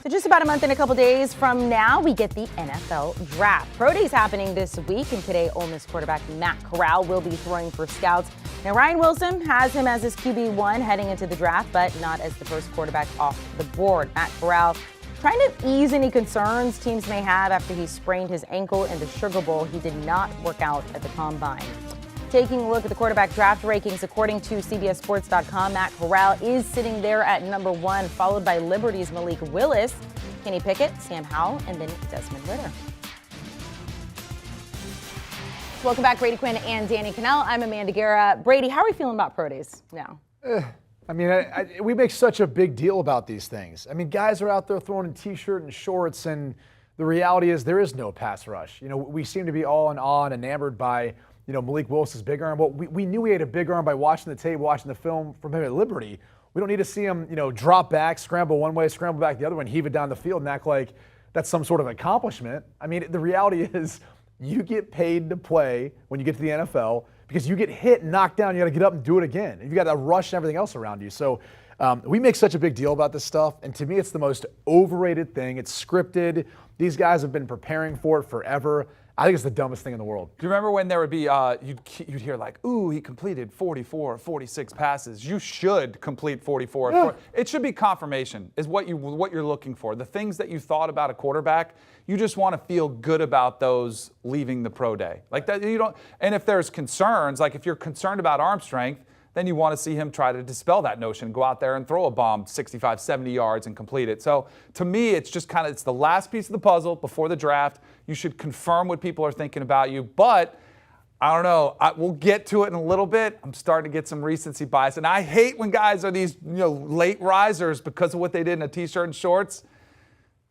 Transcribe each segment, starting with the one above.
So just about a month and a couple days from now, we get the NFL Draft. Pro Day's happening this week, and today Ole Miss quarterback Matt Corral will be throwing for scouts. Now, Ryan Wilson has him as his QB1 heading into the draft, but not as the first quarterback off the board. Matt Corral trying to ease any concerns teams may have after he sprained his ankle in the Sugar Bowl. He did not work out at the Combine. Taking a look at the quarterback draft rankings, according to CBSSports.com, Matt Corral is sitting there at number 1, followed by Liberty's Malik Willis, Kenny Pickett, Sam Howell, and then Desmond Ritter. Welcome back, Brady, Quinn, and Danny Kanell. I'm Amanda Guerra. Brady, how are we feeling about Pro Days now? We make such a big deal about these things. I mean, guys are out there throwing in T-shirt and shorts, and the reality is there is no pass rush. You know, we seem to be all in awe and enamored by Malik Willis's big arm. Well, we knew he had a big arm by watching the tape, watching the film from him at Liberty. We don't need to see him, drop back, scramble one way, scramble back the other way, and heave it down the field and act like that's some sort of accomplishment. I mean, the reality is you get paid to play when you get to the NFL because you get hit and knocked down, you got to get up and do it again. And you got to rush and everything else around you. So we make such a big deal about this stuff, and to me it's the most overrated thing. It's scripted. These guys have been preparing for it forever. I think it's the dumbest thing in the world. Do you remember when there would be, you'd hear like, ooh, he completed 44 or 46 passes. You should complete 44. Yeah. It should be confirmation is what you're looking for. The things that you thought about a quarterback, you just want to feel good about those leaving the pro day. Like that, and if there's concerns, like if you're concerned about arm strength, then you want to see him try to dispel that notion, go out there and throw a bomb 65, 70 yards and complete it. So to me, it's just it's the last piece of the puzzle before the draft. You should confirm what people are thinking about you. But I don't know, we'll get to it in a little bit. I'm starting to get some recency bias. And I hate when guys are these late risers because of what they did in a T-shirt and shorts.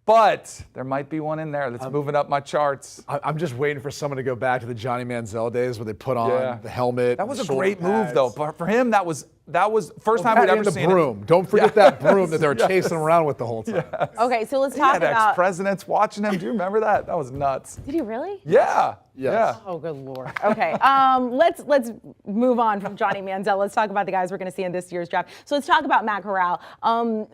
But there might be one in there that's moving up my charts. I'm just waiting for someone to go back to the Johnny Manziel days where they put on the helmet. That was a great move, though. For him, that was first time we'd ever seen the broom. Don't forget that broom that they were chasing around with the whole time. Yes. Okay, so let's talk about ex-presidents watching him. Do you remember that? That was nuts. Did he really? Yeah. Yes. Yeah. Oh, good Lord. Okay, let's move on from Johnny Manziel. Let's talk about the guys we're going to see in this year's draft. So let's talk about Matt Corral.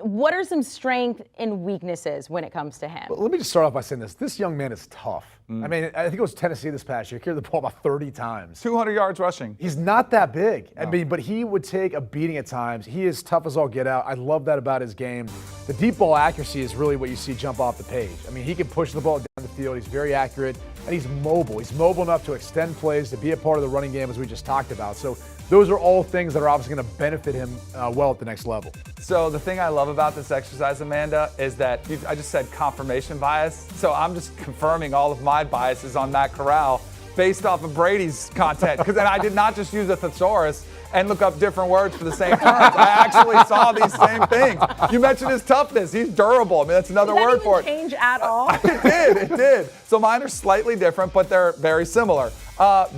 What are some strengths and weaknesses when it comes to him? Well, let me just start off by saying this. This young man is tough. I mean, I think it was Tennessee this past year. He carried the ball about 30 times. 200 yards rushing. He's not that big. No. I mean, but he would take a beating at times. He is tough as all get out. I love that about his game. The deep ball accuracy is really what you see jump off the page. I mean, he can push the ball down the field. He's very accurate, and he's mobile. He's mobile enough to extend plays, to be a part of the running game, as we just talked about. So those are all things that are obviously going to benefit him well at the next level. So the thing I love about this exercise, Amanda, is that I just said confirmation bias. So I'm just confirming all of my biases on Matt Corral based off of Brady's content. Because I did not just use a thesaurus and look up different words for the same terms. I actually saw these same things. You mentioned his toughness. He's durable. I mean, that's another word for it. Did that even change at all? It did. So mine are slightly different, but they're very similar.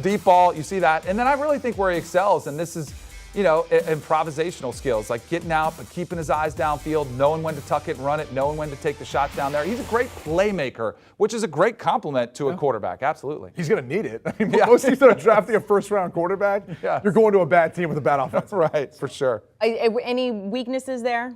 Deep ball, you see that. And then I really think where he excels, and this is, improvisational skills, like getting out but keeping his eyes downfield, knowing when to tuck it and run it, knowing when to take the shots down there. He's a great playmaker, which is a great compliment to a quarterback. Absolutely. He's going to need it. I mean, most teams that are drafting a first-round quarterback, you're going to a bad team with a bad offense. Right, for sure. Any weaknesses there?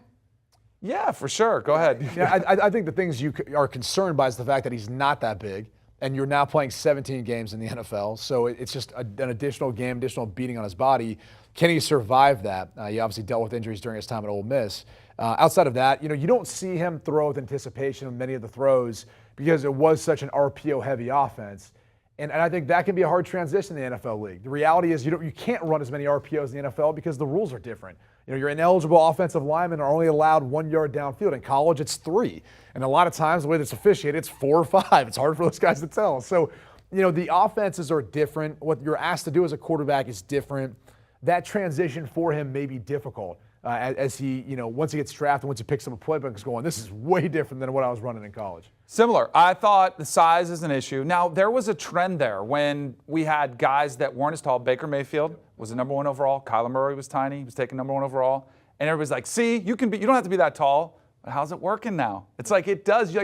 Yeah, for sure. Go ahead. Yeah, I think the things you are concerned by is the fact that he's not that big, and you're now playing 17 games in the NFL, so it's just an additional game, additional beating on his body. Can he survive that? He obviously dealt with injuries during his time at Ole Miss. Outside of that, you don't see him throw with anticipation on many of the throws because it was such an RPO-heavy offense. And I think that can be a hard transition in the NFL league. The reality is you can't run as many RPOs in the NFL because the rules are different. Your ineligible offensive linemen are only allowed 1 yard downfield. In college, it's 3. And a lot of times, the way that's officiated, it's 4 or 5. It's hard for those guys to tell. So, the offenses are different. What you're asked to do as a quarterback is different. That transition for him may be difficult as he, once he gets drafted, once he picks up a playbook, is going, this is way different than what I was running in college. Similar. I thought the size is an issue. Now, there was a trend there when we had guys that weren't as tall. Baker Mayfield was the number 1 overall. Kyler Murray was tiny. He was taken number 1 overall. And everybody's like, see, you don't have to be that tall. But how's it working now? It's like it does.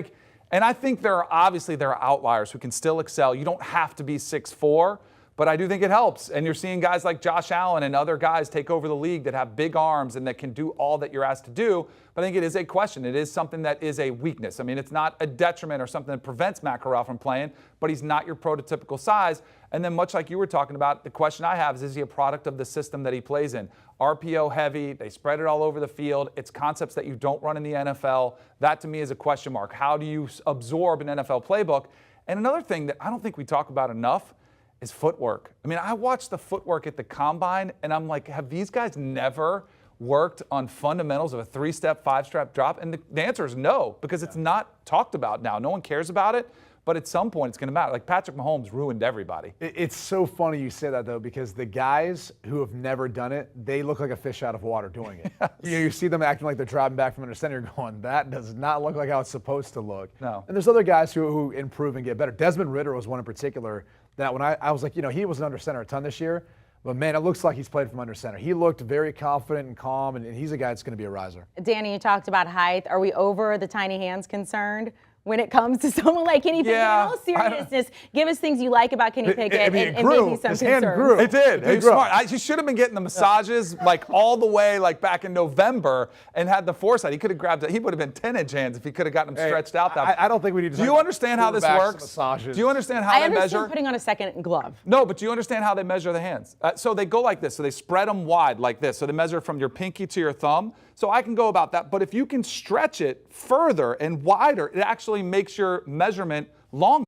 And I think there are outliers who can still excel. You don't have to be 6'4", But I do think it helps. And you're seeing guys like Josh Allen and other guys take over the league that have big arms and that can do all that you're asked to do. But I think it is a question. It is something that is a weakness. I mean, it's not a detriment or something that prevents Matt Corral from playing, but he's not your prototypical size. And then much like you were talking about, the question I have is he a product of the system that he plays in? RPO heavy, they spread it all over the field. It's concepts that you don't run in the NFL. That to me is a question mark. How do you absorb an NFL playbook? And another thing that I don't think we talk about enough is footwork. I mean, I watched the footwork at the combine, and I'm like, have these guys never worked on fundamentals of a 3-step, 5-step drop? And the answer is no, because it's not talked about now. No one cares about it. But at some point, it's going to matter. Like Patrick Mahomes ruined everybody. It's so funny you say that, though, because the guys who have never done it, they look like a fish out of water doing it. Yes. You see them acting like they're driving back from under center. You're going, that does not look like how it's supposed to look. No. And there's other guys who improve and get better. Desmond Ritter was one in particular that when I was like, he wasn't under center a ton this year. But, man, it looks like he's played from under center. He looked very confident and calm, and he's a guy that's going to be a riser. Danny, you talked about height. Are we over the tiny hands concerned when it comes to someone like Kenny Pickett? Yeah, in all seriousness, give us things you like about Kenny Pickett and maybe some His concerns. hand grew. It did. He He's grew. smart. He should have been getting the massages like all the way like back in November and had the foresight. He could have grabbed it. He would have been 10-inch hands if he could have gotten them stretched out. I don't think we need to. Do you understand how this works? Massages. Do you understand how I they understand measure? putting on a second glove. No, but do you understand how they measure the hands? So they go like this. So they spread them wide like this. So they measure from your pinky to your thumb. So I can go about that. But if you can stretch it further and wider, it actually makes your measurement longer.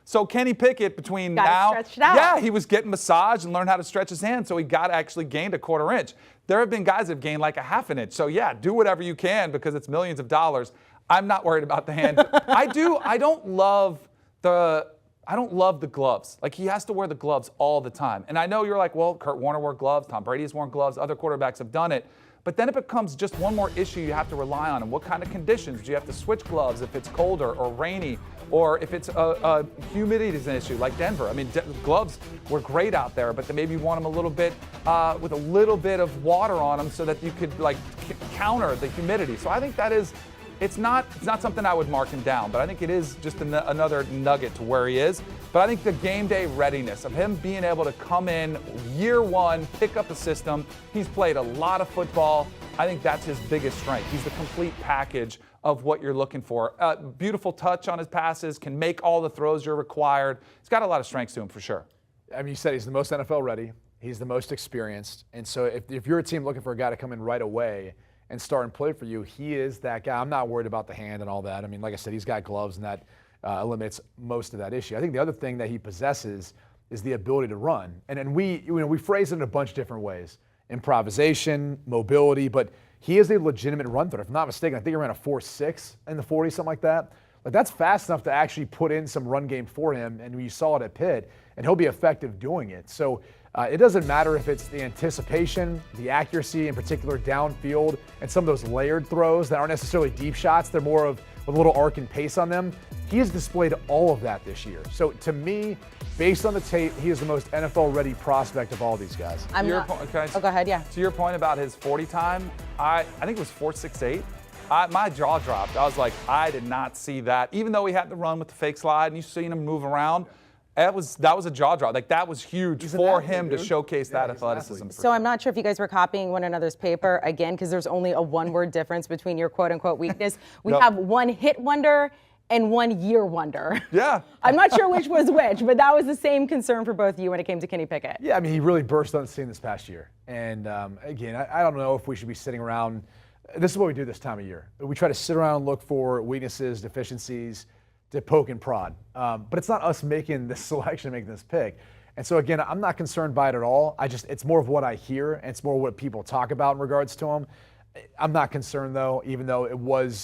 So Kenny Pickett between now, stretched it out. yeah, he was getting massaged and learned how to stretch his hand. So he actually gained a 1/4 inch. There have been guys that have gained like a 1/2 inch. So yeah, do whatever you can because it's millions of dollars. I'm not worried about the hand. I don't love the gloves. Like he has to wear the gloves all the time. And I know you're like, well, Kurt Warner wore gloves, Tom Brady has worn gloves, other quarterbacks have done it. But then it becomes just one more issue you have to rely on. And what kind of conditions? Do you have to switch gloves if it's colder or rainy, or if it's humidity is an issue like Denver? I mean, gloves were great out there, but then maybe you want them a little bit with a little bit of water on them so that you could like counter the humidity. So I think that is. It's not something I would mark him down, but I think it is just another nugget to where he is. But I think the game day readiness of him being able to come in year one, pick up the system. He's played a lot of football. I think that's his biggest strength. He's the complete package of what you're looking for. Beautiful touch on his passes, can make all the throws you're required. He's got a lot of strengths to him for sure. I mean, you said he's the most NFL ready. He's the most experienced. And so if you're a team looking for a guy to come in right away and start and play for you, he is that guy. I'm not worried about the hand and all that. I mean, like I said, he's got gloves, and that eliminates most of that issue. I think the other thing that he possesses is the ability to run. And we phrase it in a bunch of different ways. Improvisation, mobility, but he is a legitimate run threat. If I'm not mistaken, I think he ran a 4.6 in the 40, something like that. Like that's fast enough to actually put in some run game for him, and we saw it at Pitt, and he'll be effective doing it. So it doesn't matter if it's the anticipation, the accuracy, in particular downfield, and some of those layered throws that aren't necessarily deep shots. They're more of a little arc and pace on them. He has displayed all of that this year. So to me, based on the tape, he is the most NFL-ready prospect of all these guys. Go ahead, yeah. To your point about his 40 time, I think it was 4.68. My jaw dropped. I was like, I did not see that. Even though he had the run with the fake slide and you've seen him move around, that was a jaw drop. Like that was huge for him to showcase that athleticism. So I'm not sure if you guys were copying one another's paper again, because there's only a one-word difference between your quote-unquote weakness. We have one hit wonder and 1 year wonder. Yeah. I'm not sure which was which, but that was the same concern for both of you when it came to Kenny Pickett. Yeah, I mean, he really burst on the scene this past year. And again, I don't know if we should be sitting around. This is what we do this time of year. We try to sit around and look for weaknesses, deficiencies, to poke and prod. But it's not us making this selection, making this pick. And so again, I'm not concerned by it at all. It's more of what I hear, and it's more what people talk about in regards to him. I'm not concerned though, even though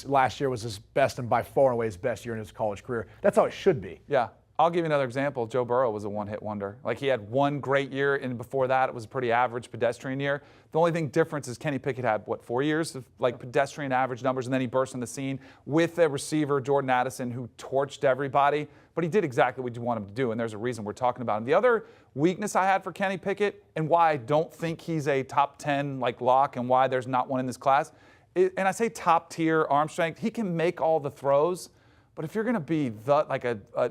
last year was his best and by far and away his best year in his college career. That's how it should be. Yeah. I'll give you another example. Joe Burrow was a one-hit wonder. Like he had one great year, and before that it was a pretty average pedestrian year. The only difference is Kenny Pickett had, 4 years of like pedestrian average numbers, and then he burst on the scene with a receiver, Jordan Addison, who torched everybody. But he did exactly what you want him to do, and there's a reason we're talking about him. The other weakness I had for Kenny Pickett, and why I don't think he's a top 10 lock, and why there's not one in this class, and I say top tier arm strength, he can make all the throws. But if you're going to be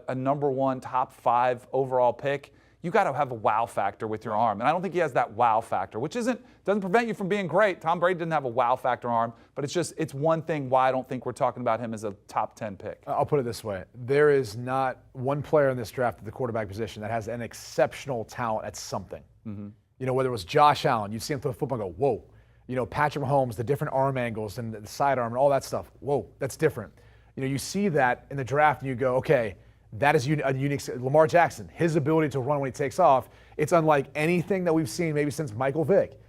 a number one, top 5 overall pick, you got to have a wow factor with your arm. And I don't think he has that wow factor, which doesn't prevent you from being great. Tom Brady didn't have a wow factor arm, but it's one thing why I don't think we're talking about him as a top 10 pick. I'll put it this way. There is not one player in this draft at the quarterback position that has an exceptional talent at something. Mm-hmm. You know, whether it was Josh Allen, you'd see him throw the football and go, whoa. You know, Patrick Mahomes, the different arm angles and the sidearm and all that stuff. Whoa, that's different. You know, you see that in the draft and you go, okay, that is a unique. Lamar Jackson, his ability to run when he takes off, it's unlike anything that we've seen maybe since Michael Vick.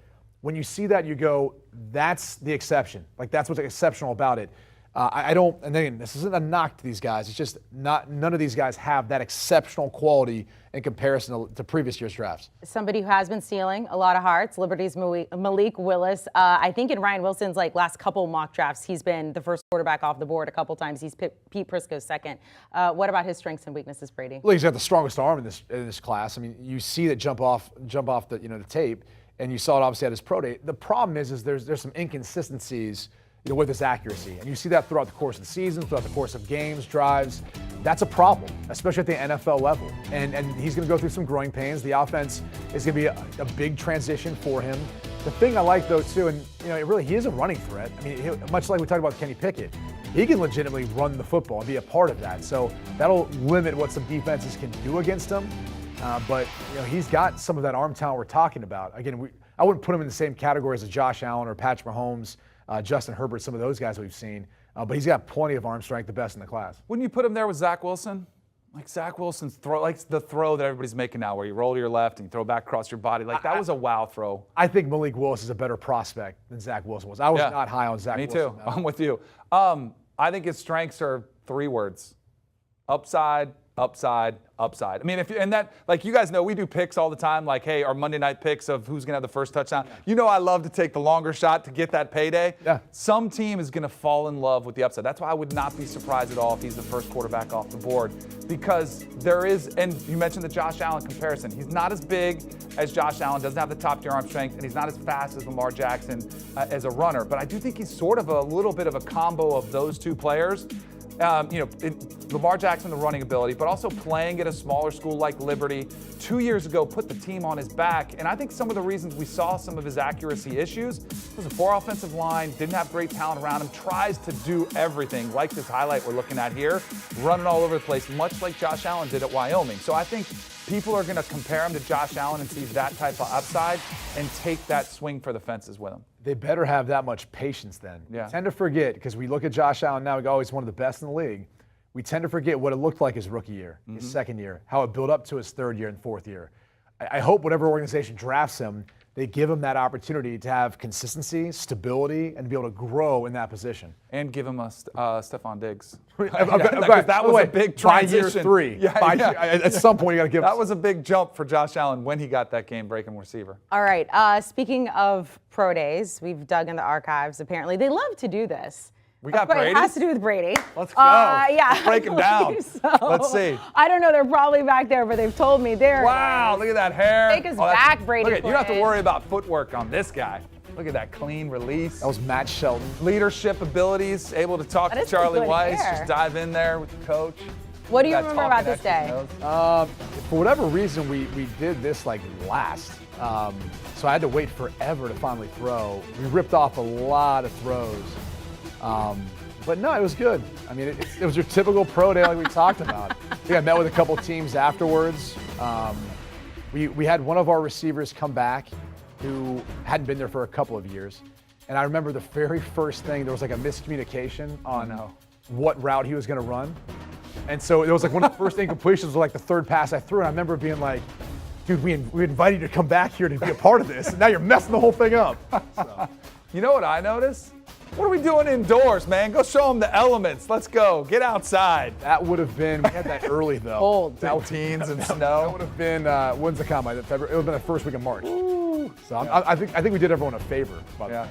When you see that, you go, that's the exception. Like, that's what's exceptional about it. I don't, and again, this isn't a knock to these guys. It's just none of these guys have that exceptional quality in comparison to previous year's drafts. Somebody who has been stealing a lot of hearts, Liberty's Malik Willis. I think in Ryan Wilson's last couple mock drafts, he's been the first quarterback off the board a couple times. He's Pete Prisco's second. What about his strengths and weaknesses, Brady? Well, he's got the strongest arm in this class. I mean, you see that jump off the the tape, and you saw it obviously at his pro day. The problem is there's some inconsistencies with his accuracy. And you see that throughout the course of the season, throughout the course of games, drives. That's a problem, especially at the NFL level. And he's going to go through some growing pains. The offense is going to be a big transition for him. The thing I like, though, too, and he is a running threat. I mean, much like we talked about Kenny Pickett, he can legitimately run the football and be a part of that. So that'll limit what some defenses can do against him. But he's got some of that arm talent we're talking about. Again, I wouldn't put him in the same category as a Josh Allen or Patrick Mahomes, Justin Herbert, some of those guys we've seen. But he's got plenty of arm strength, the best in the class. Wouldn't you put him there with Zach Wilson? Like Zach Wilson's throw, like the throw that everybody's making now, where you roll to your left and you throw back across your body. Like that was a wow throw. I think Malik Willis is a better prospect than Zach Wilson was. I was not high on Zach Wilson. Me too. I'm with you. I think his strengths are 3 words: upside, upside, upside. I mean, you guys know, we do picks all the time, like, hey, our Monday night picks of who's going to have the first touchdown. I love to take the longer shot to get that payday. Yeah. Some team is going to fall in love with the upside. That's why I would not be surprised at all if he's the first quarterback off the board, because there is, and you mentioned the Josh Allen comparison. He's not as big as Josh Allen, doesn't have the top tier arm strength, and he's not as fast as Lamar Jackson as a runner. But I do think he's sort of a little bit of a combo of those two players. Lamar Jackson, the running ability, but also playing at a smaller school like Liberty 2 years ago put the team on his back. And I think some of the reasons we saw some of his accuracy issues was a poor offensive line, didn't have great talent around him, tries to do everything, like this highlight we're looking at here, running all over the place, much like Josh Allen did at Wyoming. So I think people are going to compare him to Josh Allen and see that type of upside and take that swing for the fences with him. They better have that much patience then. Yeah. We tend to forget, because we look at Josh Allen now, we go, oh, he's one of the best in the league. We tend to forget what it looked like his rookie year, his second year, how it built up to his third year and fourth year. I hope whatever organization drafts him, they give him that opportunity to have consistency, stability, and be able to grow in that position. And give him a Stephon Diggs. That was a big transition. By year 3. Yeah. At some point, you got to give that was a big jump for Josh Allen when he got that game-breaking receiver. All right. Speaking of pro days, we've dug in the archives. Apparently, they love to do this. We got Brady? It has to do with Brady. Let's go. Yeah. Let's break him down. So. Let's see. I don't know. They're probably back there, but they've told me they're. Wow, look at that hair. Take us back, Brady. Look at, you don't have to worry about footwork on this guy. Look at that clean release. That was Matt Shelton. Leadership abilities, able to talk to Charlie Weiss, just dive in there with the coach. What do you remember about this day? For whatever reason, we did this last. So I had to wait forever to finally throw. We ripped off a lot of throws. But no, it was good. I mean, it was your typical pro day like we talked about. I met with a couple teams afterwards. We had one of our receivers come back who hadn't been there for a couple of years. And I remember the very first thing, there was a miscommunication on what route he was going to run. And so it was one of the first incompletions was the third pass I threw. And I remember being like, dude, we invited you to come back here to be a part of this. And now you're messing the whole thing up. So. You know what I noticed? What are we doing indoors, man? Go show them the elements. Let's go. Get outside. That would have been, we had that early though. Cold. Teens and snow. That would have been, when's the combine? February? It would have been the first week of March. Ooh. So I think we did everyone a favor. They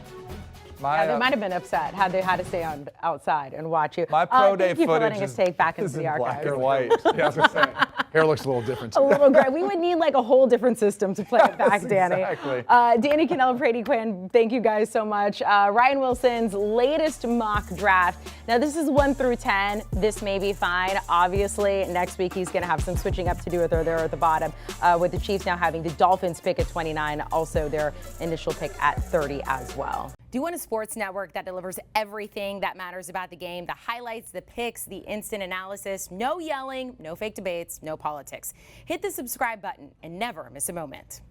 might have been upset had they had to stay outside and watch you. My pro day thank you footage for letting us take back into the archives. Black and white. Yeah, I was going to say. Hair looks a little different. A little gray. We would need like a whole different system to play it back, Danny. Exactly. Danny, Kanell, Brady, Quinn, thank you guys so much. Ryan Wilson's latest mock draft. Now, this is 1 through 10. This may be fine. Obviously, next week he's going to have some switching up to do with her there at the bottom, with the Chiefs now having the Dolphins pick at 29, also their initial pick at 30 as well. Do you want a sports network that delivers everything that matters about the game? The highlights, the picks, the instant analysis, no yelling, no fake debates, no politics. Hit the subscribe button and never miss a moment.